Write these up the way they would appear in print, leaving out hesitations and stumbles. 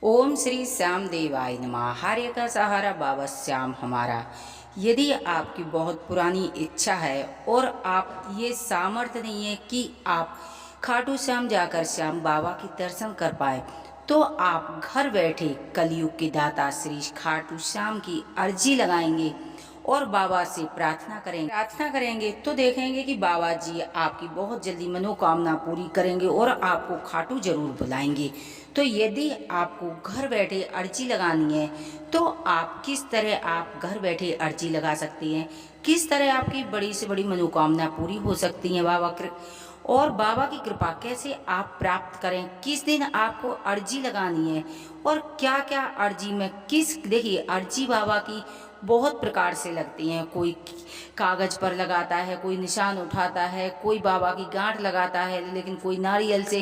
ओम श्री श्याम देवाय नमः। हार्य का सहारा बाबा श्याम हमारा। यदि आपकी बहुत पुरानी इच्छा है और आप ये सामर्थ्य नहीं है कि आप खाटू श्याम जाकर श्याम बाबा की दर्शन कर पाए, तो आप घर बैठे कलयुग के दाता श्री खाटू श्याम की अर्जी लगाएंगे और बाबा से प्रार्थना करेंगे तो देखेंगे कि बाबा जी आपकी बहुत जल्दी मनोकामना पूरी करेंगे और आपको खाटू जरूर बुलाएंगे। तो यदि आपको घर बैठे अर्जी लगानी है तो आप किस तरह आप घर बैठे अर्जी लगा सकती हैं, किस तरह आपकी बड़ी से बड़ी मनोकामना पूरी हो सकती है और बाबा की कृपा कैसे आप प्राप्त करें, किस दिन आपको अर्जी लगानी है और क्या क्या अर्जी में देखिए अर्जी बाबा की बहुत प्रकार से लगती हैं। कोई कागज पर लगाता है, कोई निशान उठाता है, कोई बाबा की गांठ लगाता है, लेकिन कोई नारियल से।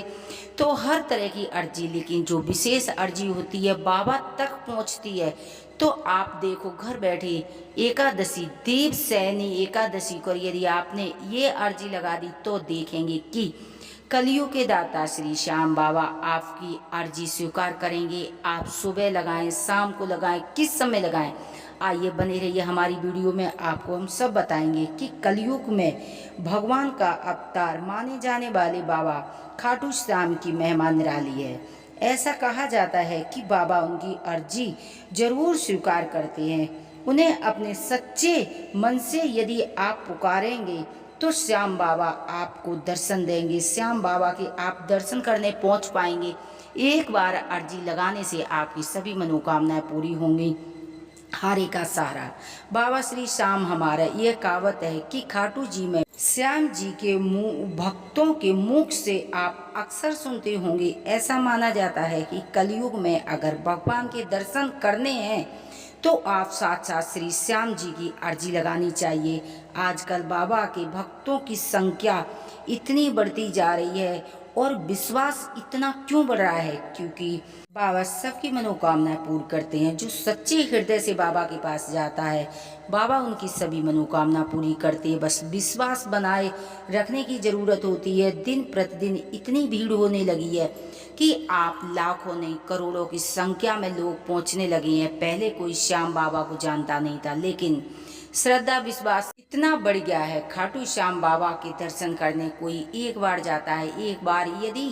तो हर तरह की अर्जी, लेकिन जो विशेष अर्जी होती है बाबा तक पहुंचती है। तो आप देखो घर बैठे एकादशी, देव सैनी एकादशी को यदि आपने ये अर्जी लगा दी तो देखेंगे कि कलियुग के दाता श्री श्याम बाबा आपकी अर्जी स्वीकार करेंगे। आप सुबह लगाएं, शाम को लगाएं, किस समय लगाएं, आइए बने रहिए हमारी वीडियो में। आपको हम सब बताएंगे कि कलयुग में भगवान का अवतार माने जाने वाले बाबा खाटू श्याम की महिमा निराली है। ऐसा कहा जाता है कि बाबा उनकी अर्जी जरूर स्वीकार करते हैं। उन्हें अपने सच्चे मन से यदि आप पुकारेंगे तो श्याम बाबा आपको दर्शन देंगे। श्याम बाबा के आप दर्शन करने पहुंच पाएंगे। एक बार अर्जी लगाने से आपकी सभी मनोकामनाएं पूरी होंगी। हारे का सहारा बाबा श्री श्याम हमारा। यह कहावत है कि खाटू जी में श्याम जी के भक्तों के मुख से आप अक्सर सुनते होंगे। ऐसा माना जाता है कि कलयुग में अगर भगवान के दर्शन करने हैं तो आप साथ श्री श्याम जी की अर्जी लगानी चाहिए। आजकल बाबा के भक्तों की संख्या इतनी बढ़ती जा रही है और विश्वास इतना क्यों बढ़ रहा है, क्योंकि बाबा सबकी मनोकामनाएं पूर्ण करते हैं। जो सच्चे हृदय से बाबा के पास जाता है बाबा उनकी सभी मनोकामना पूरी करते हैं। बस विश्वास बनाए रखने की जरूरत होती है। दिन प्रतिदिन इतनी भीड़ होने लगी है कि आप लाखों नहीं करोड़ों की संख्या में लोग पहुंचने लगे हैं। पहले कोई श्याम बाबा को जानता नहीं था, लेकिन श्रद्धा विश्वास इतना बढ़ गया है। खाटू श्याम बाबा के दर्शन करने कोई एक बार जाता है, एक बार यदि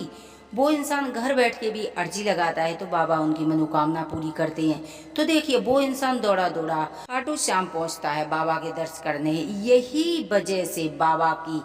वो इंसान घर बैठ के भी अर्जी लगाता है तो बाबा उनकी मनोकामना पूरी करते हैं। तो देखिए वो इंसान दौड़ा दौड़ा खाटू श्याम पहुंचता है बाबा के दर्शन करने। यही वजह से बाबा की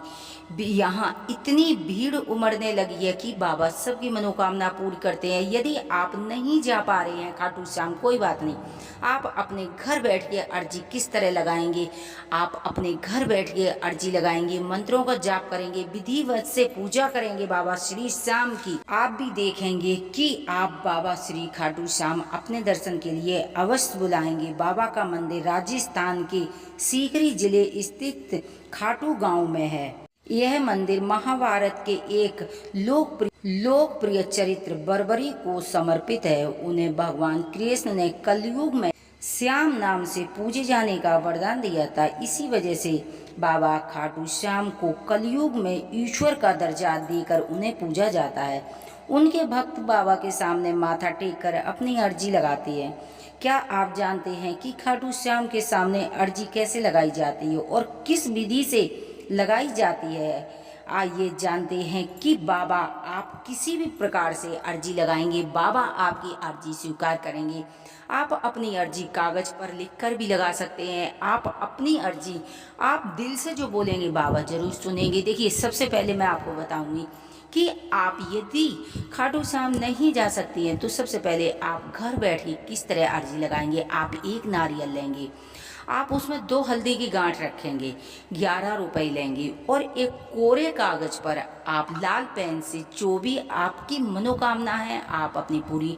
यहाँ इतनी भीड़ उमड़ने लगी है कि बाबा सबकी मनोकामना पूरी करते हैं। यदि आप नहीं जा पा रहे हैं खाटू श्याम, कोई बात नहीं, आप अपने घर बैठ के अर्जी किस तरह लगाएंगे। आप अपने घर बैठ के अर्जी लगाएंगे, मंत्रों का जाप करेंगे, विधिवत से पूजा करेंगे बाबा श्री श्याम की। आप भी देखेंगे कि आप बाबा श्री खाटू श्याम अपने दर्शन के लिए अवश्य बुलाएंगे। बाबा का मंदिर राजस्थान के सीकरी जिले स्थित खाटू गांव में है। यह मंदिर महाभारत के एक लोकप्रिय चरित्र बर्बरी को समर्पित है। उन्हें भगवान कृष्ण ने कलयुग में श्याम नाम से पूजे जाने का वरदान दिया था। इसी वजह से बाबा खाटू श्याम को कलयुग में ईश्वर का दर्जा देकर उन्हें पूजा जाता है। उनके भक्त बाबा के सामने माथा टेक कर अपनी अर्जी लगाते हैं। क्या आप जानते हैं कि खाटू श्याम के सामने अर्जी कैसे लगाई जाती है और किस विधि से लगाई जाती है? आइए जानते हैं कि बाबा आप किसी भी प्रकार से अर्जी लगाएंगे, बाबा आपकी अर्जी स्वीकार करेंगे। आप अपनी अर्जी कागज पर लिखकर भी लगा सकते हैं। आप अपनी अर्जी आप दिल से जो बोलेंगे बाबा जरूर सुनेंगे। देखिए सबसे पहले मैं आपको बताऊंगी कि आप यदि खाटू श्याम नहीं जा सकती हैं तो सबसे पहले आप घर बैठ के किस तरह अर्जी लगाएंगे। आप एक नारियल लेंगे, आप उसमें 2 हल्दी की गांठ रखेंगे, 11 रुपए लेंगे और एक कोरे कागज पर आप लाल पेन से जो भी आपकी मनोकामना है आप अपनी पूरी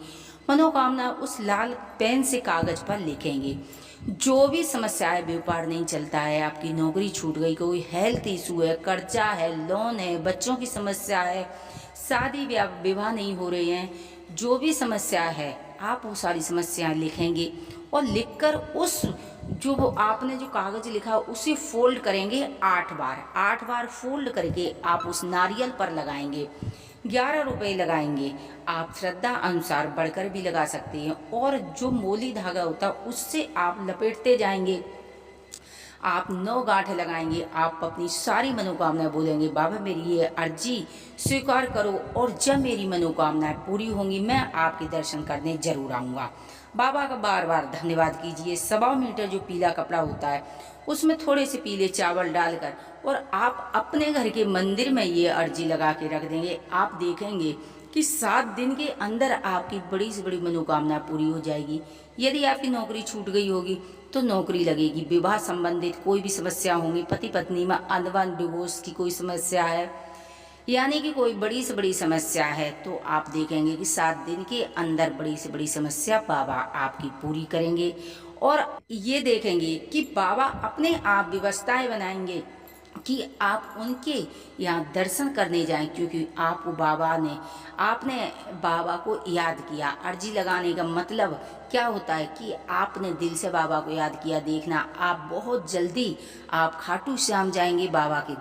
मनोकामना उस लाल पेन से कागज पर लिखेंगे। जो भी समस्या है, व्यापार नहीं चलता है, आपकी नौकरी छूट गई, कोई हेल्थ इशू है, कर्जा है, लोन है, बच्चों की समस्या है, शादी विवाह नहीं हो रहे हैं, जो भी समस्या है आप वो सारी समस्याएं लिखेंगे और लिखकर उस जो वो आपने जो कागज लिखा उसे फोल्ड करेंगे 8 बार। 8 बार फोल्ड करके आप उस नारियल पर लगाएंगे। 11 रुपये लगाएंगे। आप श्रद्धा अनुसार बढ़कर भी लगा सकते हैं, और जो मोली धागा होता है उससे आप लपेटते जाएंगे। आप 9 गांठ लगाएंगे। आप अपनी सारी मनोकामनाएं बोलेंगे, बाबा मेरी ये अर्जी स्वीकार करो, और जब मेरी मनोकामनाएं पूरी होंगी मैं आपके दर्शन करने जरूर आऊँगा। बाबा का बार बार धन्यवाद कीजिए। 1.25 मीटर जो पीला कपड़ा होता है उसमें थोड़े से पीले चावल डालकर, और आप अपने घर के मंदिर में ये अर्जी लगा के रख देंगे। आप देखेंगे कि 7 दिन के अंदर आपकी बड़ी से बड़ी मनोकामना पूरी हो जाएगी। यदि आपकी नौकरी छूट गई होगी तो नौकरी लगेगी। विवाह संबंधित कोई भी समस्या होंगी, पति पत्नी में अनबन डिवोर्स की कोई समस्या है, यानी कि कोई बड़ी से बड़ी समस्या है, तो आप देखेंगे कि 7 दिन के अंदर बड़ी से बड़ी समस्या बाबा आपकी पूरी करेंगे। और ये देखेंगे कि बाबा अपने आप व्यवस्थाएं बनाएंगे कि आप उनके यहाँ दर्शन करने जाएं, क्योंकि आपको आपने बाबा को याद किया। अर्जी लगाने का मतलब क्या होता है कि आपने दिल से बाबा को याद किया। देखना आप बहुत जल्दी आप खाटू श्याम जाएंगे, बाबा के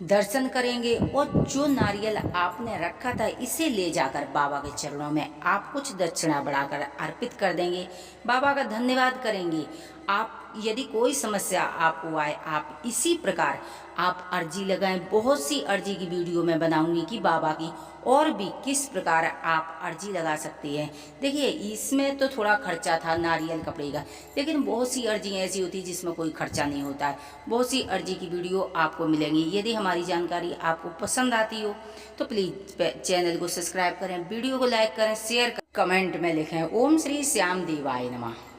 दर्शन करेंगे, और जो नारियल आपने रखा था इसे ले जाकर बाबा के चरणों में आप कुछ दक्षिणा बढ़ाकर अर्पित कर देंगे। बाबा का धन्यवाद करेंगे। आप यदि कोई समस्या आपको आए, आप इसी प्रकार आप अर्जी लगाएं। बहुत सी अर्जी की वीडियो मैं बनाऊंगी कि बाबा की और भी किस प्रकार आप अर्जी लगा सकते हैं। देखिए इसमें तो थोड़ा खर्चा था नारियल कपड़े का, लेकिन बहुत सी अर्जी ऐसी होती है जिसमें कोई खर्चा नहीं होता है। बहुत सी अर्जी की वीडियो आपको मिलेंगी। यदि हमारी जानकारी आपको पसंद आती हो तो प्लीज़ चैनल को सब्सक्राइब करें, वीडियो को लाइक करें, शेयर करें, कमेंट में लिखें। ओम श्री श्याम देवाय नमः।